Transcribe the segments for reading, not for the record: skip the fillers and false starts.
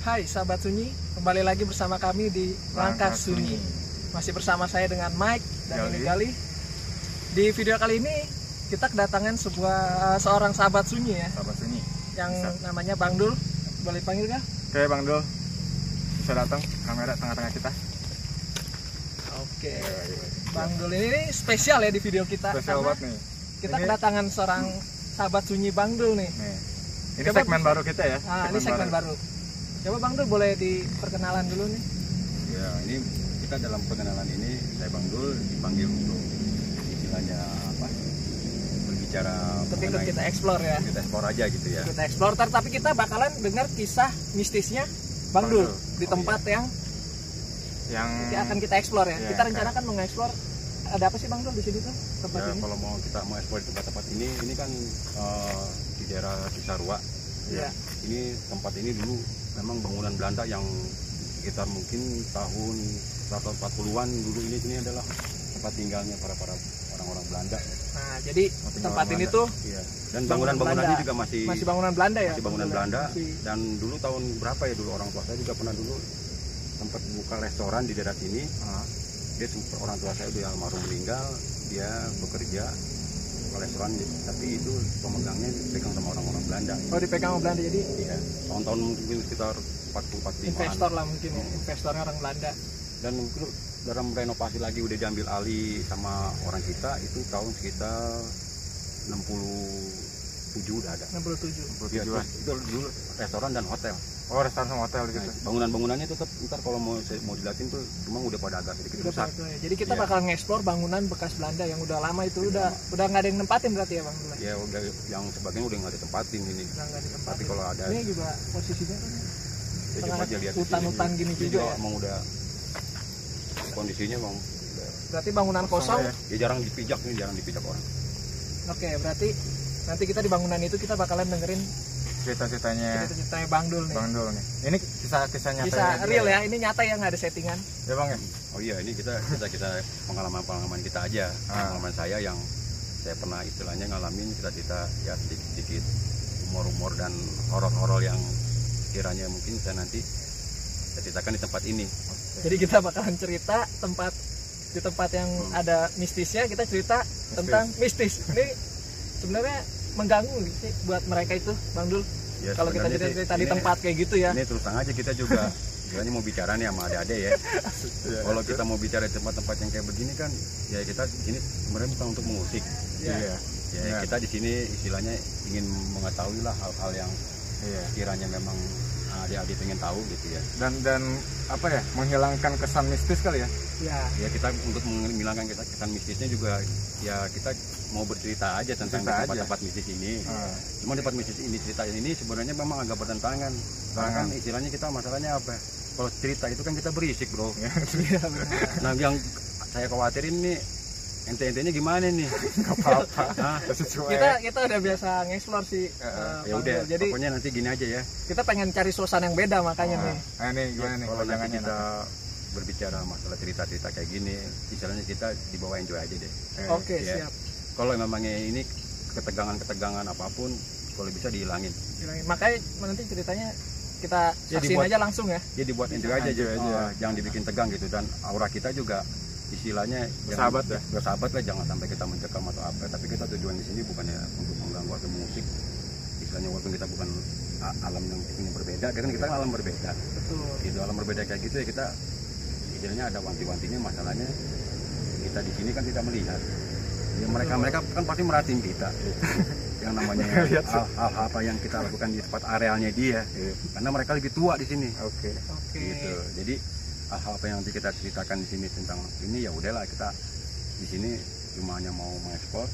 Hai sahabat sunyi, kembali lagi bersama kami di Langkah Sunyi. Masih bersama saya dengan Mike dan ini Gali. Di video kali ini kita kedatangan seorang sahabat sunyi ya. Sahabat sunyi. Yang namanya Bang Dul. Boleh panggil kah? Oke Bang Dul, bisa datang kamera tengah-tengah kita. Oke. Bang Dul ini spesial ya di video kita. Spesial banget nih. Kita kedatangan seorang sahabat sunyi Bang Dul nih. Ini coba, segmen baru kita ya. Ini segmen baru. Coba Bang Dul boleh diperkenalan dulu nih. Ya, ini kita dalam perkenalan ini saya Bang Dul dipanggil untuk istilahnya apa? Berbicara. Untuk ikut kita explore ya. Kita explore aja gitu ya. Kita explore, tapi kita bakalan dengar kisah mistisnya Bang Dul di tempat yang akan kita explore ya. Kita rencanakan mau nge-explore. Ada apa sih Bang Dul di sini tuh tempat ini? Kalau mau explore di tempat-tempat ini kan di daerah Cisarua. Ya. Ini tempat ini dulu memang bangunan Belanda yang sekitar mungkin tahun 140-an dulu ini adalah tempat tinggalnya para orang-orang Belanda. Nah, jadi tempat ini tuh dan bangunan-bangunannya juga masih bangunan Belanda ya. Masih bangunan Belanda. Dan dulu tahun berapa ya dulu orang tua saya juga pernah dulu sempat buka restoran di daerah sini. Dia orang tua saya udah almarhum meninggal, dia bekerja restoran, tapi itu pemegangnya dipegang sama orang-orang Belanda. Oh, dipegang sama Belanda, jadi iya, tahun-tahun mungkin sekitar 40-45. Investor lah mungkin ya, investornya orang Belanda. Dan mungkin dalam renovasi lagi udah diambil alih sama orang kita itu tahun sekitar 67 udah ada. 67. Ya, itu dulu restoran dan hotel. Oh, restoran sama hotel gitu. Bangunan-bangunannya tetap ntar kalau mau dilihatin tuh cuma udah pada agak sedikit rusak. Jadi kita bakal nge-explore bangunan bekas Belanda yang udah lama itu udah nggak ada yang nempatin berarti ya Bang? Ya udah, yang sebagian udah nggak ditempatin ini. Tapi kalau ada ini juga posisinya kan coba aja lihat hutan-hutan gini juga ya. Emang udah kondisinya emang berarti bangunan kosong ya jarang dipijak orang. Oke, berarti nanti kita di bangunan itu kita bakalan dengerin cerita-ceritanya Bang Dul nih. Bang Dul nih. Ini kisah nyata. Kisah real ya, ini nyata ya, nggak ada settingan. Ya Bang ya. Oh iya, ini kita pengalaman kita aja. Pengalaman saya yang saya pernah istilahnya ngalamin cerita-cerita ya sedikit humor dan horor-horor yang kiranya mungkin saya nanti ceritakan di tempat ini. Jadi kita bakalan cerita di tempat yang ada mistisnya, kita cerita tentang mistis. Ini sebenarnya mengganggu sih buat mereka itu Bang Dul ya, kalau kita cerita di tempat kayak gitu ya. Ini terus terang aja kita juga sebenarnya mau bicara nih sama adik-adik ya. Kalau kita mau bicara di tempat-tempat yang kayak begini kan ya kita ini sebenarnya bukan untuk mengusik. Kita di sini istilahnya ingin mengetahui lah hal-hal yang kiranya memang adik-adik pengen tahu gitu ya. Dan apa ya, menghilangkan kesan mistis kali ya. Ya kita untuk menghilangkan kesan mistisnya juga ya kita mau bercerita aja tentang tempat-tempat mistis ini. Cuma tempat mistis ini, ceritain ini sebenarnya memang agak bertentangan. Kan istilahnya kita masalahnya apa? Kalau cerita itu kan kita berisik bro. Nah yang saya khawatirin nih ente-entenya gimana nih? Gak apa-apa. Kita udah biasa nge-explore sih. Ya udah. Jadi pokoknya nanti gini aja ya. Kita pengen cari suasana yang beda makanya nih. Nah nih gimana nih? Kalau nanti kita berbicara masalah cerita-cerita kayak gini, istilahnya kita dibawa enjoy aja deh. Oke, siap. Kalau memangnya ini ketegangan apapun, kalau bisa dihilangin. Makanya nanti ceritanya kita saksiin aja langsung ya. Jadi buat enjoy aja. Jangan dibikin tegang gitu, dan aura kita juga istilahnya bersahabat lah, jangan sampai kita mencekam atau apa. Tapi kita tujuan di sini bukannya untuk mengganggu atau musik. Istilahnya walaupun kita bukan alam yang berbeda, kan kita alam berbeda. Betul. Itu alam berbeda kayak gitu ya, kita istilahnya ada wanti-wantinya. Masalahnya kita di sini kan tidak melihat. Ya, mereka kan pasti merhatiin kita. Yang namanya hal apa yang kita lakukan di tempat arealnya dia. Karena mereka lebih tua di sini. Oke. Gitu. Jadi hal apa yang nanti kita ceritakan di sini tentang ini ya udahlah, kita di sini cuma hanya mau mengeksplor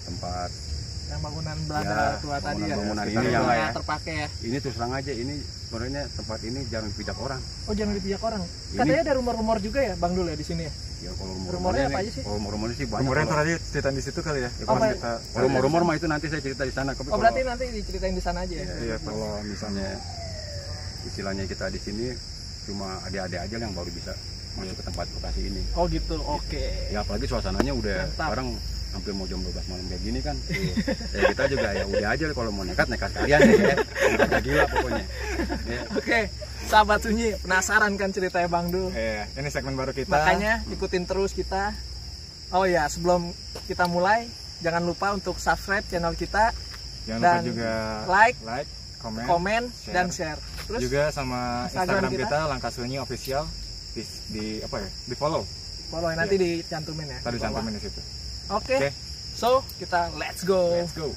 tempat yang bangunan Belanda tua tadi ya. Bangunan ini yang terpakai ya. Ini terus terang aja, ini sebenarnya tempat ini jangan dipijak orang. Oh, jangan dipijak orang. Katanya ada rumor-rumor juga ya Bang Dul ya di sini ya. Ya kalau rumornya apa aja sih? Rumornya sih banyak. Rumornya tadi ceritain di situ kali ya. Rumor mah itu nanti saya cerita di sana. Oh, berarti nanti diceritain di sana aja ya. Iya, kalau misalnya istilahnya kita di sini cuma adik-adik aja yang baru bisa masuk ke tempat lokasi ini. Oh gitu, oke. Ya apalagi suasananya udah sekarang hampir mau jam 12 malam kayak gini kan. Ya kita juga ya udah aja kalau mau nekat sekalian ya. Kita gila pokoknya. Oke. Sahabat Sunyi, penasaran kan ceritanya Bang Dul? Iya, ini segmen baru kita. Makanya ikutin terus kita. Oh ya, sebelum kita mulai, jangan lupa untuk subscribe channel kita. Jangan dan lupa juga like, komen, dan share. Terus juga sama Instagram kita, kita Langkah Sunyi Official di apa ya? Di follow. Follow nanti dicantumin ya. Tadi cantumin di situ. Oke. So, kita let's go. Let's go.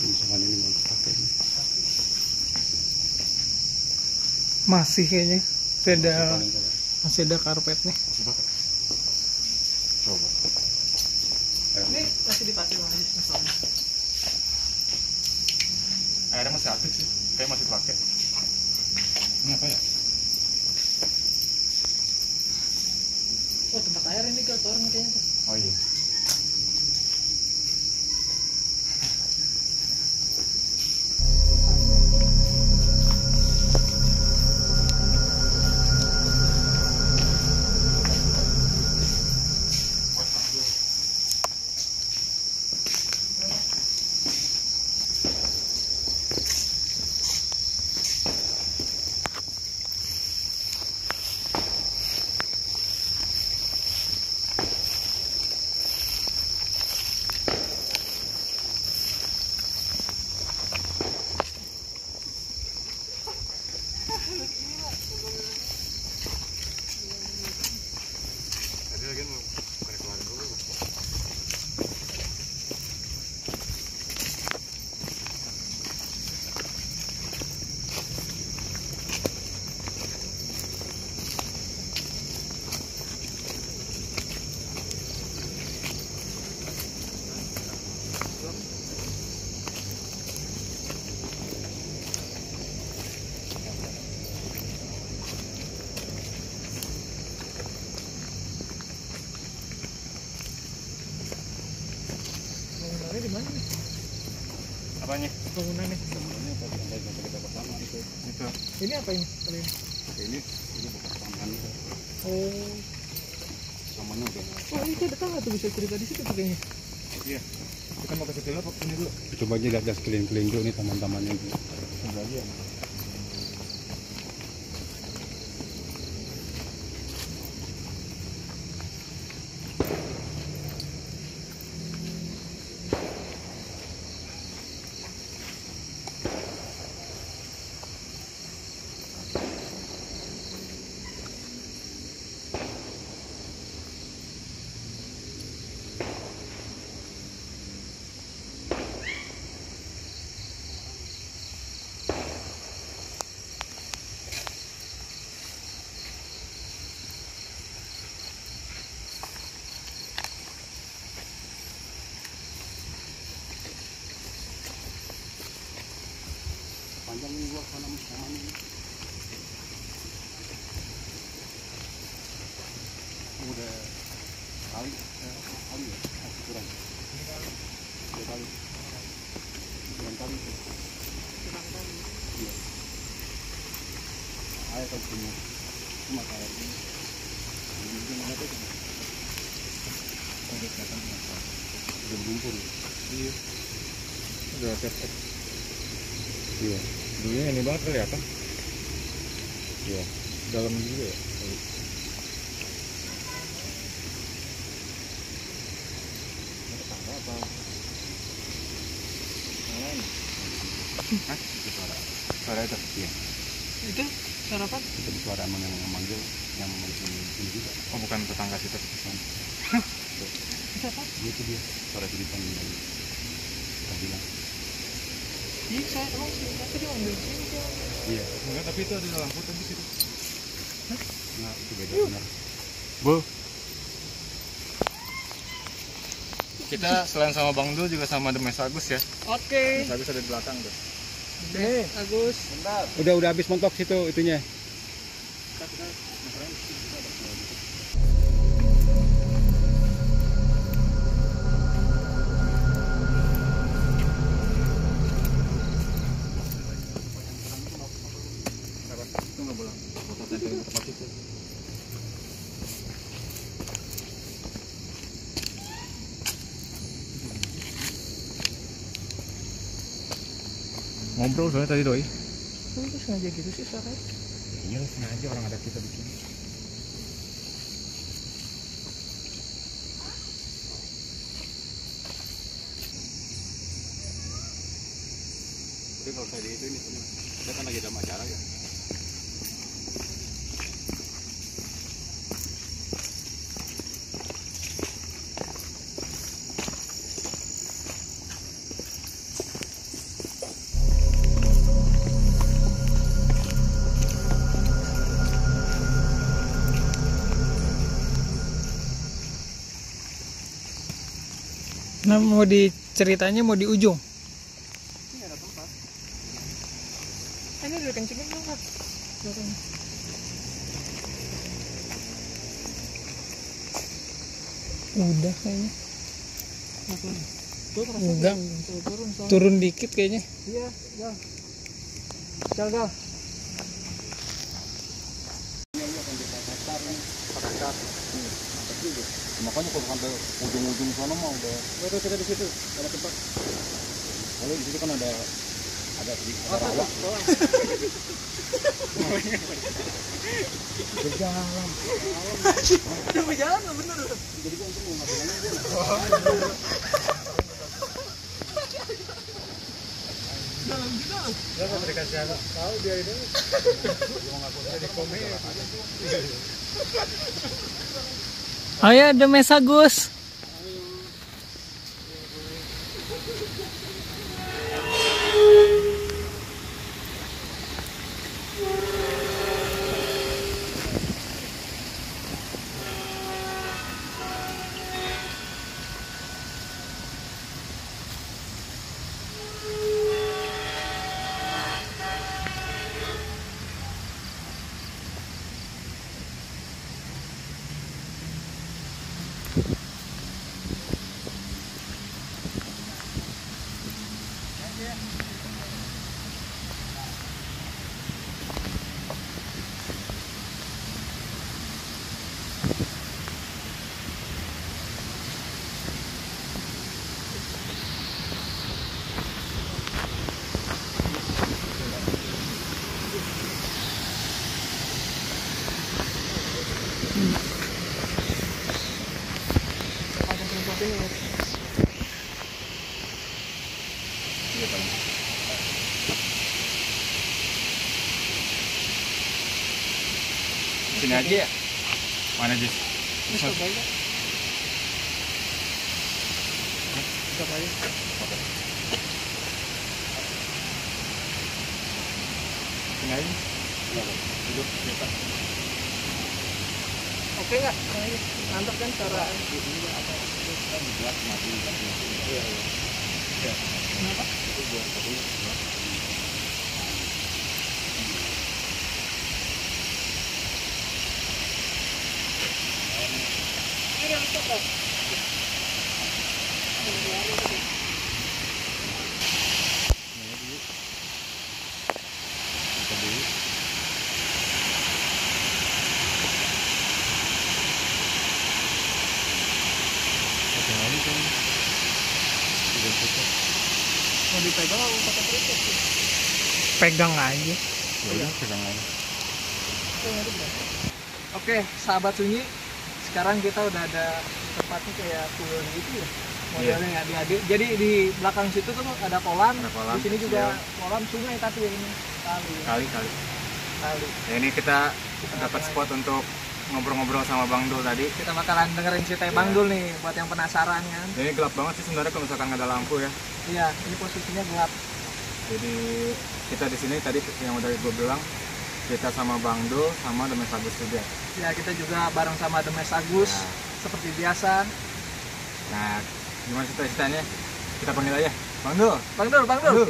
Misalkan ini mau dipakai nih. Masih kayaknya. Masih ada karpet nih. Masih pakai. Coba. Ini masih dipakai lagi misalnya. Airnya masih aktif sih, kayak masih pakai. Ini apa ya? Oh, tempat air ini kotor nih kayaknya. Oh iya. Bangunannya di mana nih? Apanya? Bangunannya. Ini apa yang kita pertama itu. Itu. Ini apa ini? Kalian? Ini bukan tambahan itu. Oh. Samanya udah. Oh, itu ada tangga tuh, bisa cerita di situ tuh kayaknya. Iya. Kita mau ke situ dulu, ini dulu. Coba aja lihat sekeliling-keliling dulu nih taman-tamannya dulu. Coba aja. Panjang ini gua tanam taman ini. Udah kali ya, masih kurang. 2 kali. Kurang kali itu. Iya. Air kan semua. Cuma air ini. Ini mana tuh? Udah kelihatan apa? Udah berlumpur. Iya. Udah siap. Iya. Dulunya ini banget kelihatan. Iya. Dalam juga ya. atau yang lain? Hah? Itu suara itu? Iya. Itu suara apa? Itu suara emang yang memanggil yang ini juga. Oh, bukan tetangga situ. Itu apa? Itu dia suara jeritan yang kita bilang. Iya, saya emang sih dia ambil sini dia. Iya. Enggak, tapi itu ada lampu tadi situ. Nah, itu beda benar. Bu. Kita selain sama Bang Dul juga sama The Mes Agus ya. Oke. Mes Agus ada di belakang tuh. Deh, Agus. Bentar. Udah habis mentok situ itunya. Itu nggak boleh foto tempel di tempat itu. Ngobrol soalnya tadi doi. Oh, itu sengaja gitu sih suaranya. Iya sengaja orang ada kita bikin. Tapi kalau saya di itu ini kita kan lagi dalam acara ya. Nah, mau diceritanya mau di ujung. Ini ada tempat. Ini udah kencengin dong, Kak. Udah kayaknya. Enggak. Turun dikit kayaknya. Iya, Gal. Gal. Makanya kalau sampai ujung-ujung sana mau udah. Itu kita di situ ada tempat. Kalau di situ kan ada sedikit rawa. Berjalan. Udah berjalan nggak bener. Jadi gua untuk mau ngapain dia. Dalam juga. Ya kalau dikasih anak tahu dia ini. Dia ngaku jadi komedi. Oh ya, The Mes Agus. Sini aja ya? Mana Jis? Bisa aja. Sini aja. Duduk kita. Oke nggak? Mantap kan cara? Ini apa? Kan buat mati. Iya. Kenapa? Itu buat satu. Mau dipegang atau pakai tripod sih? Pegang aja. Pegang aja. Oke, sahabat sunyi. Sekarang kita udah ada tempatnya kayak pool gitu ya. modelnya adik-adik. Jadi di belakang situ tuh ada kolam. Di sini juga kolam sungai tapi ini kali. Ya, ini kita dapat spot untuk ngobrol-ngobrol sama Bang Dul tadi. Kita bakalan dengerin cerita Bang Dul nih buat yang penasaran kan. Ini gelap banget sih sebenarnya kalau misalkan nggak ada lampu ya. Iya, ini posisinya gelap. Jadi kita di sini tadi yang udah gue bilang kita sama Bang Dul sama Demes Agus juga. Ya, kita juga bareng sama Demes Agus seperti biasa. Nah, gimana ceritanya? Kita panggil aja Bang Dul. Bang Dul.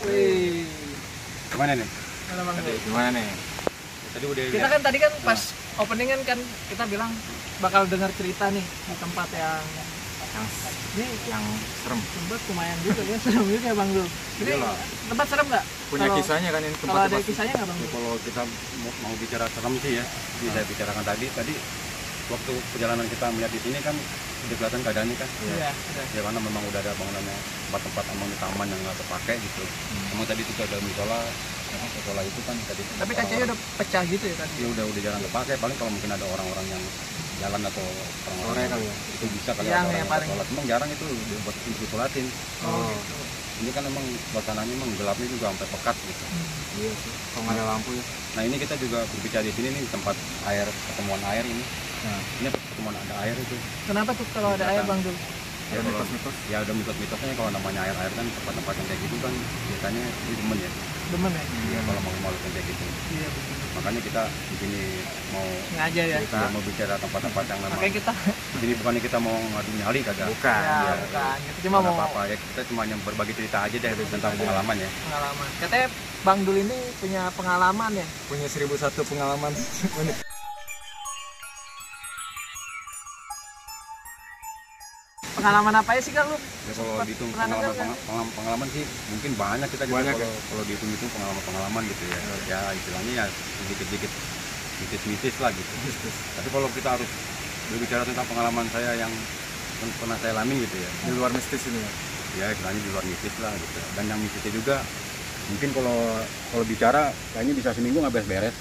Wih. Gimana nih? Mana Bang Dul? Gimana nih? Tadi udah Kita kan tadi kan pas openingan kan kita bilang bakal dengar cerita nih di tempat yang serem. Tempat lumayan juga ya, serem juga ya Bang Dul. Ini tempat serem nggak? Punya kisahnya kan ini tempat. Kalau ada kisahnya nggak Bang Dul? Kalau kita mau bicara serem sih ya, saya bicarakan tadi waktu perjalanan kita melihat di sini kan udah kelihatan keadaannya kan. Iya. Ya karena memang udah ada bangunannya tempat-tempat emang di taman yang nggak terpakai gitu. Emang tadi juga ada musola itu kan tadi. Tapi kacanya udah pecah gitu ya tadi. Ya udah jarang terpakai. Paling kalau mungkin ada orang-orang yang jalan atau orang-orang kali ya. Itu bisa kali yang paling. Emang jarang itu buat disolatin. Oh. Ini kan emang suasananya emang gelapnya juga sampai pekat gitu. Iya sih. Kalau nggak ada lampu ya. Nah ini kita juga berbicara di sini nih tempat air, pertemuan air ini. Nah, ini pertemuan ada air itu. Kenapa tuh kalau ada air Bang Dul? Ya mitos-mitos. Ya ada mitos-mitosnya kalau namanya air kan tempat-tempat yang kayak gitu kan biasanya ini demen ya. Demen ya? Iya kalau mau kayak gitu. Iya betul. Makanya kita di sini mau ngajar ya. Kita mau bicara tempat-tempat yang memang. Makanya kita di sini bukannya kita mau ngadu nyali kagak. Bukan. Ya, bukan. Kita cuma mau apa-apa ya kita cuma yang berbagi cerita aja deh tentang pengalaman ya. Pengalaman. Katanya Bang Dul ini punya pengalaman ya. Punya 1001 pengalaman. Pengalaman apa ya sih kan lu? Ya kalau dihitung pengalaman sih mungkin banyak kita juga kalau dihitung pengalaman gitu ya. Ya istilahnya ya sedikit-sedikit mistis lah gitu. Tapi kalau kita harus berbicara tentang pengalaman saya yang pernah saya alami gitu ya. Di luar mistis ini ya. Ya istilahnya di luar mistis lah gitu. Dan yang mistisnya juga mungkin kalau bicara kayaknya bisa seminggu nggak beres-beres.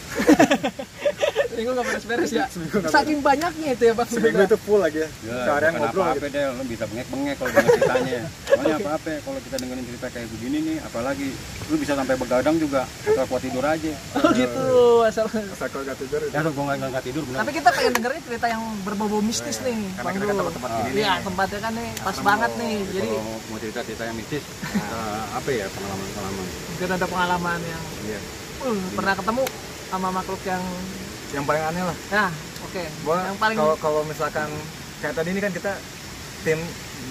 Seminggu nggak beres-beres ya. Saking banyaknya itu ya Bang. Seminggu itu full lagi ya. Seharian ngobrol apa deh, lo bisa bengek-bengek kalau dengar ceritanya. Soalnya apa-apa kalau kita dengerin cerita kayak begini nih, apalagi lu bisa sampai begadang juga, asal kuat tidur aja. Oh gitu, asal kuat nggak tidur. Ya asal gua nggak tidur benar. Tapi kita pengen dengerin cerita yang berbau mistis nih, Bang Dul. Tempat-tempat gini nih. Iya, tempatnya kan nih pas banget nih. Jadi kalau mau cerita yang mistis, apa ya pengalaman? Mungkin ada pengalaman yang pernah ketemu sama makhluk yang paling aneh lah. Nah, oke. Yang paling kalau misalkan kayak tadi ini kan kita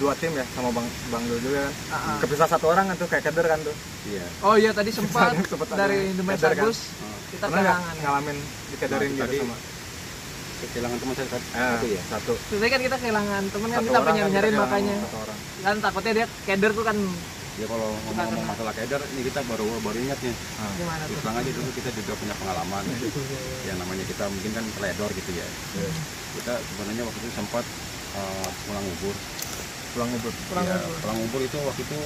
dua tim ya sama Bang Dul juga kan. Kepisah satu orang kan tuh kayak keder kan tuh. Iya. Oh iya tadi sempat dari Demes Agus kita kehilangan ngalamin dikederin gitu sama kehilangan teman saya satu. Jadi kan kita kehilangan teman kan kita nyari-nyariin makanya. Kan takutnya dia keder tuh kan. Ya kalau ngomong masalah keder ini kita baru ingat nih. Gimana tuh? Terus aja dulu kita juga punya pengalaman. Ya namanya kita mungkin kan teledor gitu ya. Kita sebenarnya waktu itu sempat pulang ngubur. Pulang ngubur itu waktu itu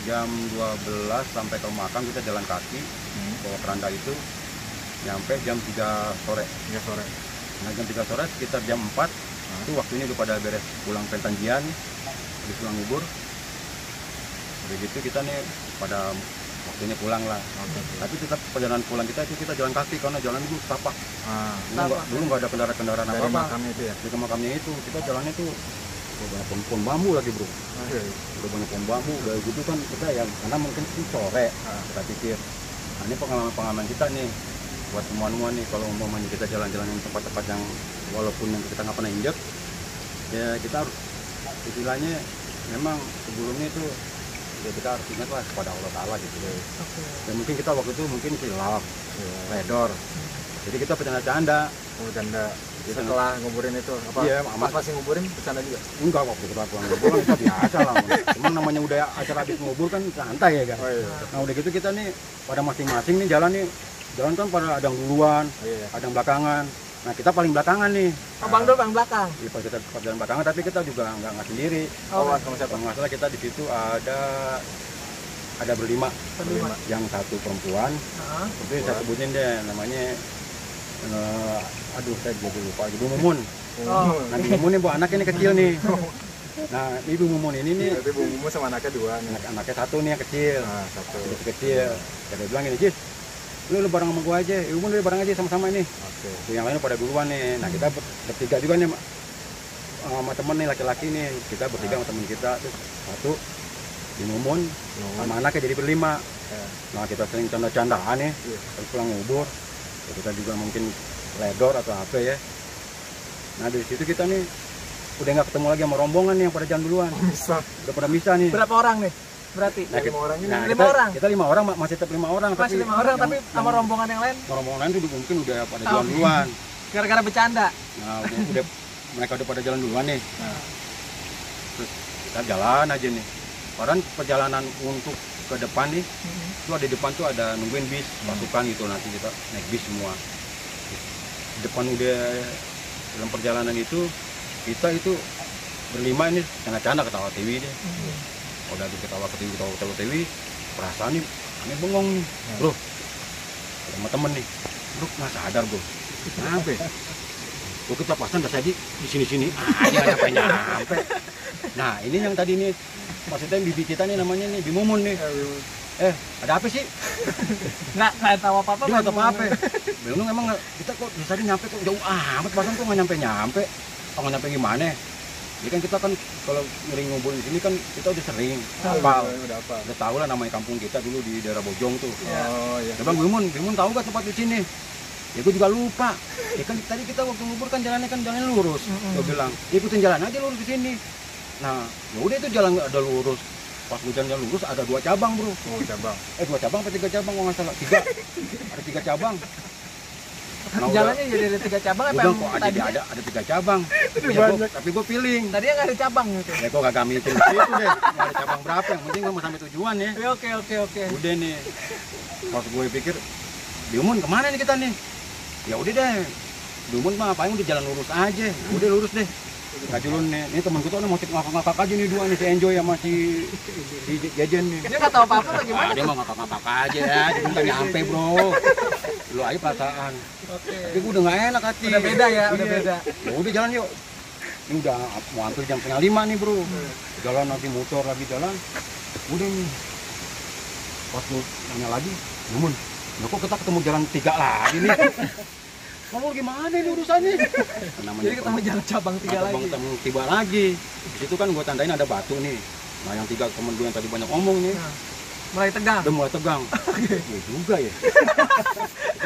jam 12 sampai ke makam kita jalan kaki bawa keranda itu nyampe jam 3 sore. Nah jam 3 sore sekitar jam 4 itu waktunya udah pada beres pulang pentanjian habis pulang ngubur. Begitu kita nih pada waktunya pulang lah. Tapi tetap perjalanan pulang kita itu kita jalan kaki karena jalan itu tapak. Dulu nggak ada kendaraan apa-apa. Makamnya itu ya. Di makamnya itu kita jalannya itu banyak pohon bambu lagi bro. Udah banyak pohon bambu. Udah gitu kan kita ya karena mungkin sore. Kita pikir, nah ini pengalaman kita nih buat semua nih kalau umpamanya kita jalan-jalan yang tempat-tempat yang walaupun yang kita nggak pernah injek, ya kita harus istilahnya memang sebelumnya itu ya kita harus ingat lah kepada Allah Ta'ala gitu ya. Dan mungkin kita waktu itu mungkin hilaf, redor. Jadi kita bercanda-canda. Setelah nguburin itu apa? Iya, pas sih nguburin bercanda juga. Enggak, waktu kita pulang ngubur kan kita biasa lah. Cuman namanya udah acara habis ngubur kan santai ya kan. Nah udah gitu kita nih pada masing-masing nih jalan kan pada ada yang duluan, ada yang belakangan. Nah kita paling belakangan nih. Oh Bang Dul paling belakang. Iya pas kita jalan belakangan tapi kita juga nggak sendiri. Sama siapa? Nggak salah kita di situ ada berlima. Yang satu perempuan. Itu saya sebutin deh namanya. Aduh saya jadi lupa. Ibu Mumun. Nah Ibu Mumun nih bu anak ini kecil nih. Nah ibu Mumun ini nih, Berarti Bu Mumun sama anaknya 2 nih. anaknya 1 nih yang kecil. Nah, 1. Itu kecil. Dia bilang gini, Cis, lu bareng sama gua aja, ibu lu bareng aja sama-sama ini. Oke. Tuh yang lain pada duluan nih. Nah kita bertiga juga nih sama temen nih laki-laki nih. Kita bertiga sama temen kita, terus 1 di Mumun sama anaknya jadi berlima. Nah kita sering canda-candaan nih, terus pulang ngubur. Ya, kita juga mungkin ledor atau apa ya. Nah dari situ kita nih udah nggak ketemu lagi sama rombongan nih yang pada jalan duluan. Bisa. Udah pada misah nih. Berapa orang nih? Berarti Nah, 5 orang ini. Nah, 5 orang. Kita 5 orang, masih tetap 5 orang. Masih 5 orang, tapi sama rombongan yang lain rombongan lain tuh mungkin udah pada jalan duluan. gara-gara bercanda. Nah udah mereka udah pada jalan duluan nih. Terus kita jalan aja nih. Padahal perjalanan untuk ke depan nih, itu ada di depan tuh ada nungguin bis pasukan gitu, nanti kita naik bis semua. Di depan udah dalam perjalanan itu kita itu berlima ini canda-canda ketawa TV deh. Udah ketawa TV, perasaan nih aneh bengong nih, bro. Sama temen nih, bro nggak sadar bro. Kenapa? Gue kita pasan udah saja di sini-sini, aja nggak nyampe. Nah ini yang tadi nih, maksudnya bibi kita nih namanya nih Bimumun nih. Ada apa sih? Nggak tahu apa-apa. Dia nggak tahu apa-apa. Bingung emang kita kok bisa nyampe kok jauh amat, pasan kok nggak nyampe-nyampe. Kok nggak nyampe gimana? Jadi kan kita kan kalau ngering ngubur di sini kan kita udah sering hafal. Udah tahu lah namanya kampung kita dulu di daerah Bojong tuh. Oh iya. Ya Bang Bimun tahu gak tempat di sini? Ya gue juga lupa. Ya kan tadi kita waktu ngubur kan jalannya lurus. Gue bilang, ikutin jalan aja lurus di sini. Nah, ya udah itu jalan ada lurus. Pas gue jalan lurus ada 2 cabang, bro. Oh, cabang. 2 cabang apa 3 cabang? Kalau nggak salah 3. Ada 3 cabang. Nah, jalannya jadi ada 3 cabang apa yang kok tadinya? ada 3 cabang. Tapi gue feeling. Tadinya nggak ada cabang gitu. Ya kok kagak mikirin itu deh. Nggak ada cabang berapa, yang penting gue mau sampai tujuan ya. Oke. Udah nih. Pas gue pikir, Bimun kemana nih kita nih? Ya udah deh. Bimun mah ngapain udah jalan lurus aja. Udah lurus deh. Kajulun nih, ini temen gue tuh mau ngakak-ngakak aja nih 2 nih, si Enjoy sama si Jajan nih. Dia nggak tahu apa-apa atau gimana? Dia mau ngakak-ngakak aja ya, dia nggak nyampe bro. Lu aja perasaan. Oke. Tapi gue udah nggak enak hati. Udah beda ya, udah Iya. beda. Ya udah jalan yuk. Ini udah mau hampir jam 4:30 nih bro. Jalan lagi motor lagi jalan. Udah nih. Pas gue nanya lagi, Mumun, ya kok kita ketemu jalan 3 lagi nih? Kamu gimana nih urusannya? Jadi ketemu jalan cabang 3 lagi. Ketemu tiba lagi. Di situ kan gue tandain ada batu nih. Nah yang 3 temen gue yang tadi banyak ngomong nih. Mulai tegang. Udah mulai tegang. Ya juga ya.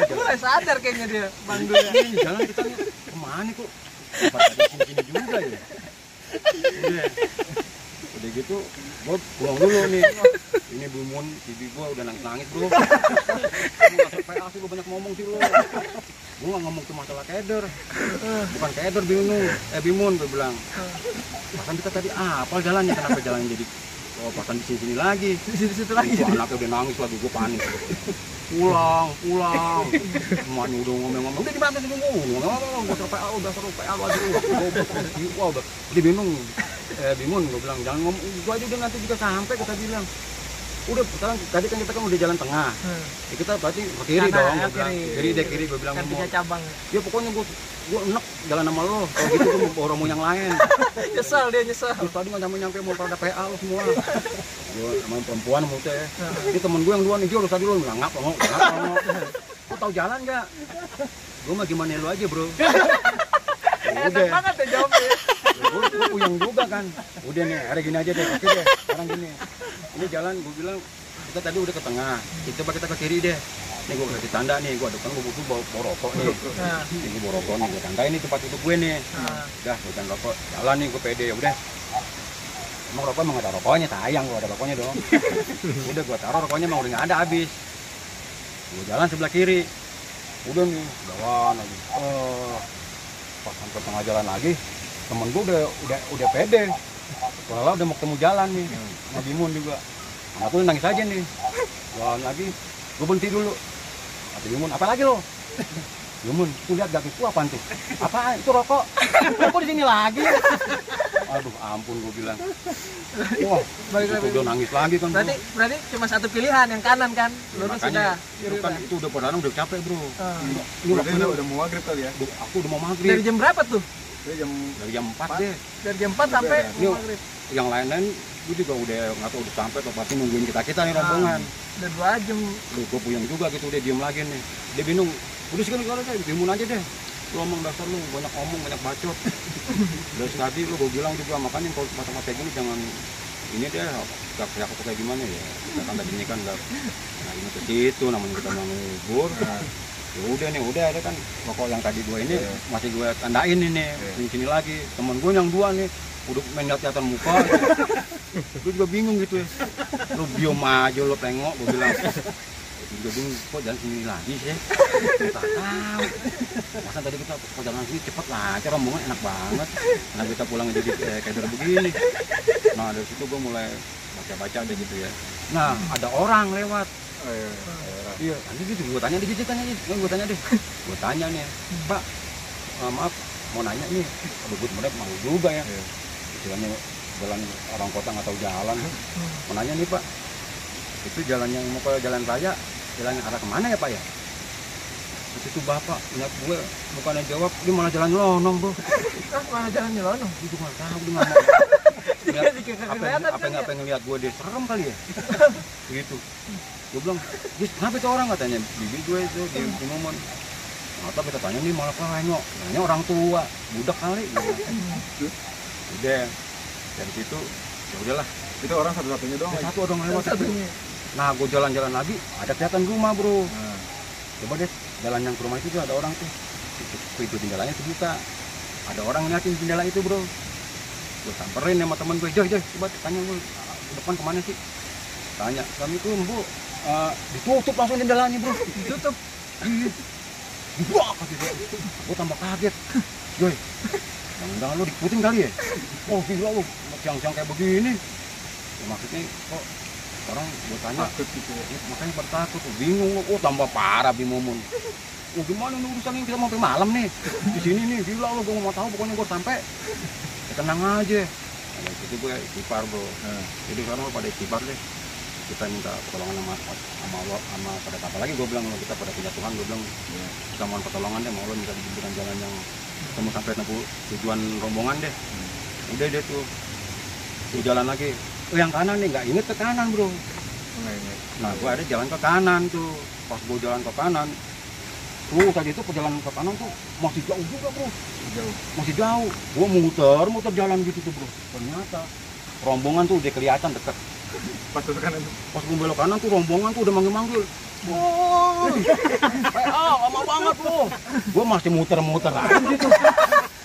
Mulai sadar kayaknya dia, Bang Dul. Ini jalan kita nih kemana kok? Tempat ada sini juga ya. Udah gitu, gue pulang dulu nih. Ini Bimun, bibi gue udah nangis bro. Kamu gak sampai asli lu banyak ngomong sih lu. Gue gak ngomong tuh masalah keder. Bukan keder Bimun gue bilang. Pasan kita tadi apa jalannya, kenapa jalan jadi pasan di sini lagi. Di situ lagi. Anaknya udah nangis lagi, gue panik. Pulang. Emaknya udah ngomong-ngomong, udah dimana sih ngomong, gue seru PA lu aja lu. Wah udah, dia bingung. Bimun gue bilang, jangan ngomong, gue aja udah nanti juga sampai, kita bilang. Udah, sekarang tadi kan kita udah jalan tengah. Ya kita berarti ke kiri dong, gue bilang. Kiri gue bilang Kan ngomong. 3 cabang. Ya pokoknya gue enek jalan sama lo. Kalau gitu gue mau bawa romo yang lain. Nyesel. Terus tadi nggak nyampe mau pada PA lo semua. Gue sama perempuan mulutnya ya. Ini temen gue yang 2 nih, dia harus tadi lo bilang ngap. Lo tau jalan nggak? Gue mah gimana lo aja bro. Enak banget ya jawabnya. Gue puyeng juga kan. Udah nih, hari gini aja deh, oke deh. Sekarang gini. Ini jalan, gue bilang kita tadi udah ke tengah. Coba kita ke kiri deh. Nih gue kasih tanda nih, gue kan gue butuh bawa rokok nih. Ini gue bawa rokok nih, gue tanda ini tempat duduk gue nih. Udah, gue tanda rokok. Jalan nih, gue pede. Udah. Emang rokok emang ada rokoknya, sayang gue ada rokoknya dong. Udah gue taruh rokoknya emang udah nggak ada habis. Gue jalan sebelah kiri. Udah nih, jalan lagi. Pas sampai tengah jalan lagi, temen gue udah pede. Soalnya udah mau ketemu jalan nih, sama Bimun juga. Aku nangis aja nih. Jalan lagi, gue berhenti dulu. Kata Bimun, apa lagi lo? Bimun, tuh lihat gak itu apaan tuh? Apaan? Itu rokok. Rokok di sini lagi. Aduh, ampun gue bilang. Wah, udah nangis lagi kan. Berarti cuma satu pilihan yang kanan kan? Lurus sudah. Itu kan itu udah padahal udah capek bro. Ini udah mau maghrib kali ya? Aku udah mau maghrib. Dari jam berapa tuh? Dari jam 4 deh. Dari jam 4 sampai Yuk. maghrib. Yang lain-lain gue juga udah nggak tahu udah sampai atau pasti nungguin kita nih rombongan. Udah 2 jam. Gue puyeng juga gitu, dia diem lagi nih. Dia bingung, udah sekarang diemun aja deh. Lu omong dasar lu, banyak omong, banyak bacot. Dari tadi lu gue bilang juga, makanya kalau mata-mata kayak gini jangan ini deh, teriak aku kayak gimana ya. Kita kan tadi ini kan nggak, nah ini ke situ namanya kita mau ngubur. Ya udah nih, udah ada kan pokok yang tadi dua ini masih gue tandain ini, sini lagi. Temen gue yang 2 nih, udah main kelihatan muka. Gue juga bingung gitu ya. Lu biom aja lu tengok, gue bilang. Gue bingung, kok jalan sini lagi sih? Kita tahu. Masa tadi kita kok jalan sini cepet lah, rombongan enak banget. Nah kita pulang jadi kader begini. Nah dari situ gue mulai baca-baca deh gitu ya. Nah ada orang lewat. Iya, nanti gitu gue tanya deh, gue tanya nih, Pak, maaf mau nanya nih, gue sebenarnya mau juga ya, istilahnya jalan orang kota nggak tahu jalan, mau nanya nih Pak, itu jalan yang mau ke jalan raya, jalan yang arah kemana ya Pak ya? Terus itu bapak lihat gue, bukannya jawab, dia malah jalan nyelonong bro. Malah jalan nyelonong? Dia nggak tahu, dia nggak mau. Apa yang ngeliat gue dia serem kali ya, gitu. Gue bilang, kenapa itu orang katanya, bibi gue itu di momen. Atau kita tanya nih malah nengok, nanya orang tua, budak kali. Udah, dari situ ya udahlah. Itu orang satu-satunya doang. Satu orang lewat. Nah, gue jalan-jalan lagi, ada kelihatan rumah bro. Coba deh, jalan yang ke rumah itu tuh ada orang tuh. Itu jendelanya terbuka. Ada orang ngeliatin jendela itu bro. Gue samperin sama temen gue, Joy, coba tanya gue, depan kemana sih? Tanya, kami tuh bu, ditutup langsung jendelanya bro. Ditutup? Iya. Wah, kata dia. Gue tambah kaget. Joy, jangan lu diikutin kali ya? Oh gila lu, siang-siang kayak begini. Ya, maksudnya kok orang gue tanya, takut gitu ya. Makanya pada takut, bingung. Oh tambah parah Bimomun. Oh gimana nih urusan ini, kita mau sampai malam nih. Di sini nih, gila lu, gue mau tahu pokoknya gue sampai. Ya, tenang aja. Nah, itu gue istighfar bro. Jadi sekarang pada istighfar deh. Kita minta pertolongan sama Allah, sama pada apa lagi gue bilang, kita pada punya Tuhan, gue bilang kita mohon pertolongan deh, mau Allah minta diberikan jalan yang ketemu sampai tujuan rombongan deh. Udah deh tuh jalan lagi, yang kanan nih nggak inget ke kanan bro. Nah gue ada jalan ke kanan tuh, pas gue jalan ke kanan tadi itu perjalanan ke kanan tuh masih jauh juga bro, masih jauh. Gue muter jalan gitu tuh bro, ternyata rombongan tuh udah kelihatan deket. Pas gue belok kanan tuh rombongan tuh udah manggil-manggil. Oh, lama banget loh. Gue masih muter-muter aja gitu.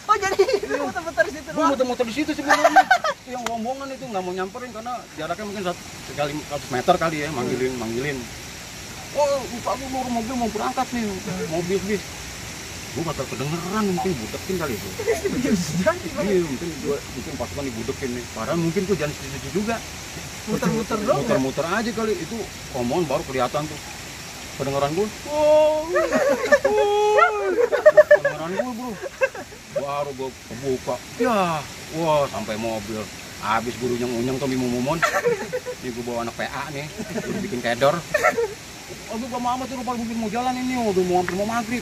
Oh jadi muter-muter di situ. Gue muter-muter di situ sebenarnya. Yang rombongan itu nggak mau nyamperin karena jaraknya mungkin 100 meter kali ya, manggilin. Oh, lupa gue mobil mau berangkat nih, mobil bis. Gue gak kedengeran, mungkin budekin kali itu. Iya, mungkin pasukan dibudekin nih. Padahal mungkin tuh jalan situ juga. Muter-muter dong. Muter-muter aja kali itu, rombongan baru kelihatan tuh. Kedengeran gue. Kedengeran gue bro. Baru gue kebuka. Ya, wah sampai mobil. Habis gurunya ngunyeng tuh Bimomon. Ini gue bawa anak PA nih, udah bikin kedor. Aduh gak amat tuh, lupa mungkin mau jalan ini, udah mau hampir mau maghrib.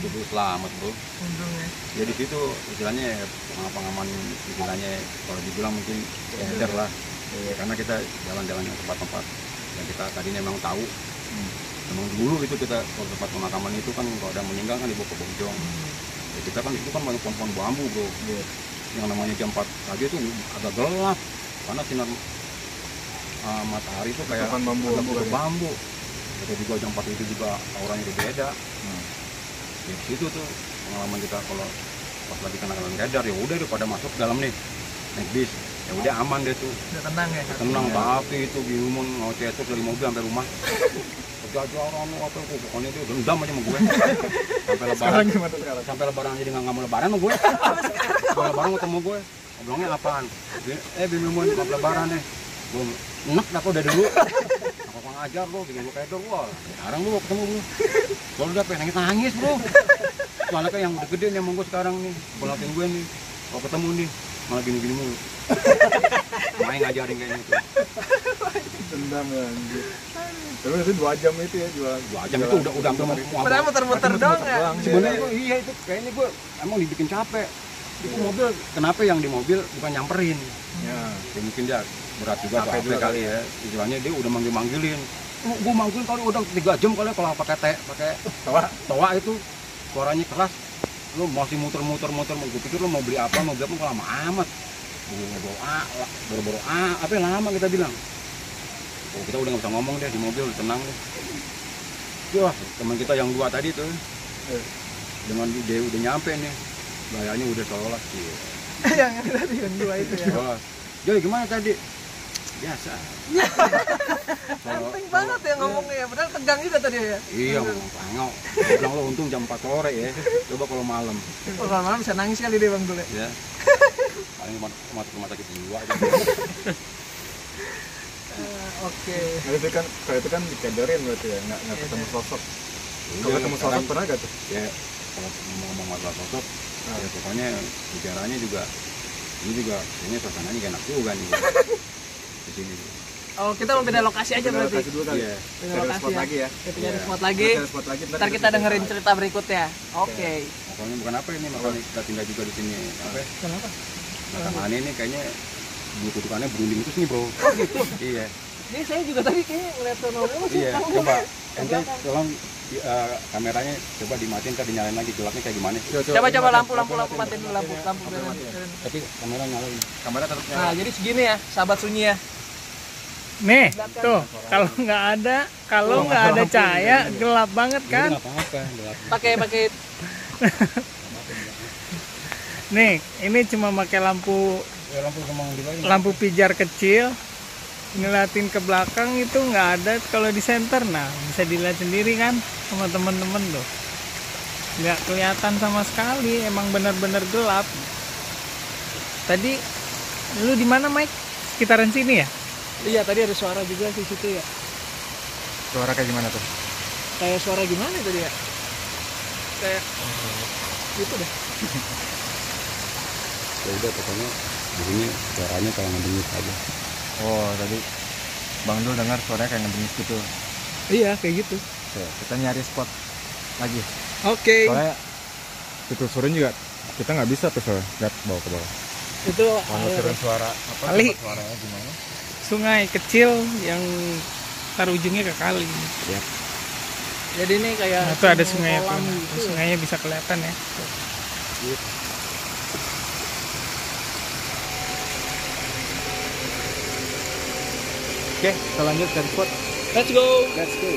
Udah selamat bro. Jadi situ istilahnya pengaman istilahnya kalau dibilang mungkin keder lah. Karena kita jalan-jalan yang tempat-tempat yang kita tadinya memang tahu. Memang dulu itu kita kalau tempat pemakaman itu kan kalau ada meninggal kan dibawa ke Bojong. Ya, kita kan itu kan banyak pohon bambu bro. Yang namanya jam 4 pagi itu agak gelap karena sinar matahari itu kayak bambu. Kita juga jam 4 itu juga auranya beda. Di situ tuh pengalaman kita kalau pas lagi kenakalan keder ya udah pada masuk dalam nih naik bis. Ya udah aman deh tuh. Udah tenang ya. Tenang tapi itu bingung mau cetuk dari mobil sampai rumah. Jajaran apa kok pokoknya dia dendam aja sama gue. Sampai lebaran. Sampai lebaran jadi enggak mau lebaran sama gue. Kalau lebaran ketemu gue, ngobrolnya apaan? Bingung mau lebaran nih. Gue enak dah kok dari dulu. Aku ngajar bro, bikin gue kedor wah. Sekarang lu ketemu bro. Kalau udah pengen nangis bro. Soalnya kan yang udah gede nih sama gue sekarang nih. Bolakin gue nih. Kalau ketemu nih malah gini-gini mulu. Main ngajarin kayaknya tuh. Dendam ya anjir. Tapi itu 2 jam itu ya jualan. 2 jam itu udah hampir mau muter-muter dong ya. Sebenarnya itu iya itu kayaknya gue emang dibikin capek. Itu mobil, kenapa yang di mobil bukan nyamperin? Ya. Ya mungkin dia berat juga Capek juga kali ya. Istilahnya dia udah manggil-manggilin. Gua manggilin kali udah 3 jam kali kalau pakai toa itu suaranya keras. Lu masih muter-muter, gue pikir lu mau beli apa kok lama amat. Boro-boro apa yang lama kita bilang. Oh, kita udah nggak bisa ngomong deh di mobil, tenang deh. Wah, teman kita yang 2 tadi tuh, dengan dia udah nyampe nih, gayanya udah sholat sih. yang tadi yang 2 itu ya. Joy gimana tadi? Biasa. Penting banget ya ngomongnya ya, padahal tegang juga tadi ya. Iya, ngomong pangau. Bilang lo untung jam 4 sore ya. Coba kalau malam. Kalau malam bisa nangis kali deh Bang Dul ya. Paling masuk rumah sakit jiwa aja. Oke. Nah, itu kan kalau itu kan dikadorin berarti ya, nggak ketemu sosok. Kalau ketemu sosok pernah gak tuh? Ya, kalau ngomong masalah sosok, ya pokoknya bicaranya juga, ini juga kayaknya suasananya gak enak juga nih. Di sini. Oh, kita mau beda lokasi aja berarti. Lokasi dulu kali. Iya. Beda Cari lokasi spot ya. lagi ya. Kita cari spot lagi. Spot lagi. Ntar kita dengerin cerita berikutnya. Oke. Pokoknya bukan apa ini, makanya kita tinggal juga di sini. Apa? Kenapa? Nah, aneh nih kayaknya bulu kutukannya berunding terus nih bro. Oh gitu. Iya. Ini saya juga tadi kayaknya ngeliat sononya masih Iya. tahu. Coba ente tolong kameranya coba dimatiin, ntar dinyalain lagi gelapnya kayak gimana. Coba lampu matiin dulu lampu. Tapi kamera nyalain. Kamera tetap nyala. Nah, jadi segini ya, sahabat sunyi ya. Nih, tuh kalau nggak ada cahaya gelap banget kan? Nggak apa-apa, gelap. Pakai Nih, ini cuma pakai lampu Ya, lampu kemang juga ini. lampu pijar kecil, ngeliatin ke belakang itu nggak ada. Kalau di center, nah bisa dilihat sendiri kan sama temen-temen tuh, nggak kelihatan sama sekali, emang bener-bener gelap. Tadi lu di mana Mike? Sekitaran sini ya? Iya, tadi ada suara juga di situ ya. Suara kayak gimana tuh? Kayak suara gimana tadi ya? Kayak gitu deh. Ya udah pokoknya di sini suaranya kalau ngedengis aja. Oh, tadi Bang Dul dengar suaranya kayak ngedengis gitu. Iya, kayak gitu. Oke, kita nyari spot lagi. Oke. Soalnya ditelusurin juga kita nggak bisa tuh soalnya. Lihat bawah ke bawah. Itu Menelusurin suara apa? Kali. Suaranya gimana? Sungai kecil yang tar ujungnya ke kali. Siap. jadi ini kayak Nah, itu ada sungai kolam tuh. gitu. Sungainya bisa kelihatan ya. Oke, kita lanjut cari spot. Let's go. Let's go.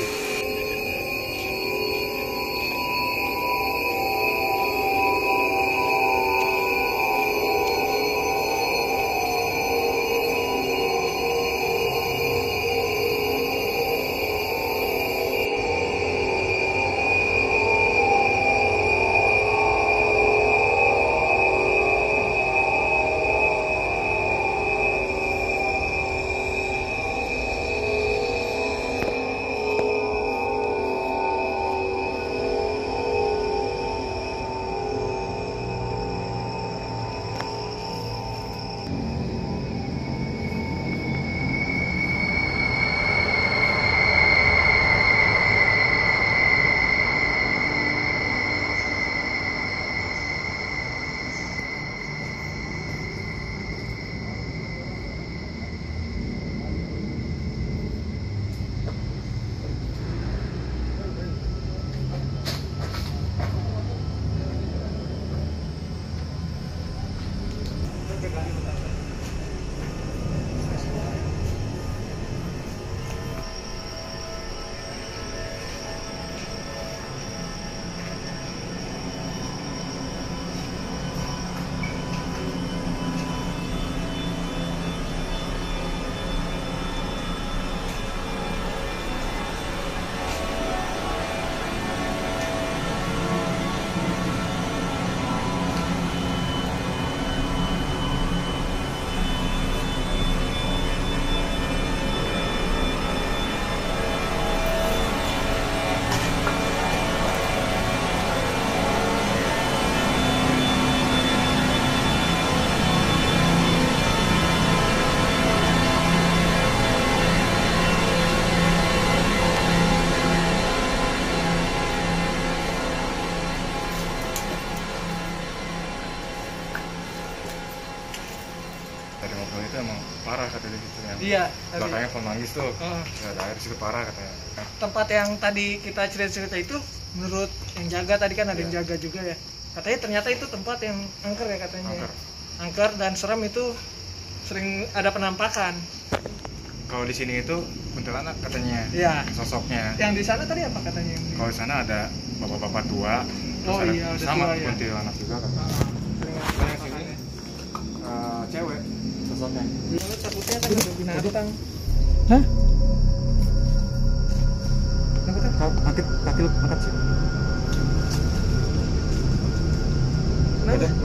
dari mobil itu emang parah katanya gitu yang Iya. belakangnya pohon manggis tuh. Ada air di situ parah katanya. Tempat yang tadi kita cerita itu, menurut yang jaga tadi kan ada yang jaga juga ya. Katanya ternyata itu tempat yang angker ya katanya. Angker dan seram, itu sering ada penampakan. Kalau di sini itu kuntilanak katanya. Iya. Sosoknya. Yang di sana tadi apa katanya? Kalau di sana ada bapak-bapak tua. Oh ada, iya, udah sama tua ya. kuntilanak juga kan. Sering Yang sini cewek sosoknya. Dulu takutnya kan ada binatang. Hah? Kaki angkat sih. Kenapa?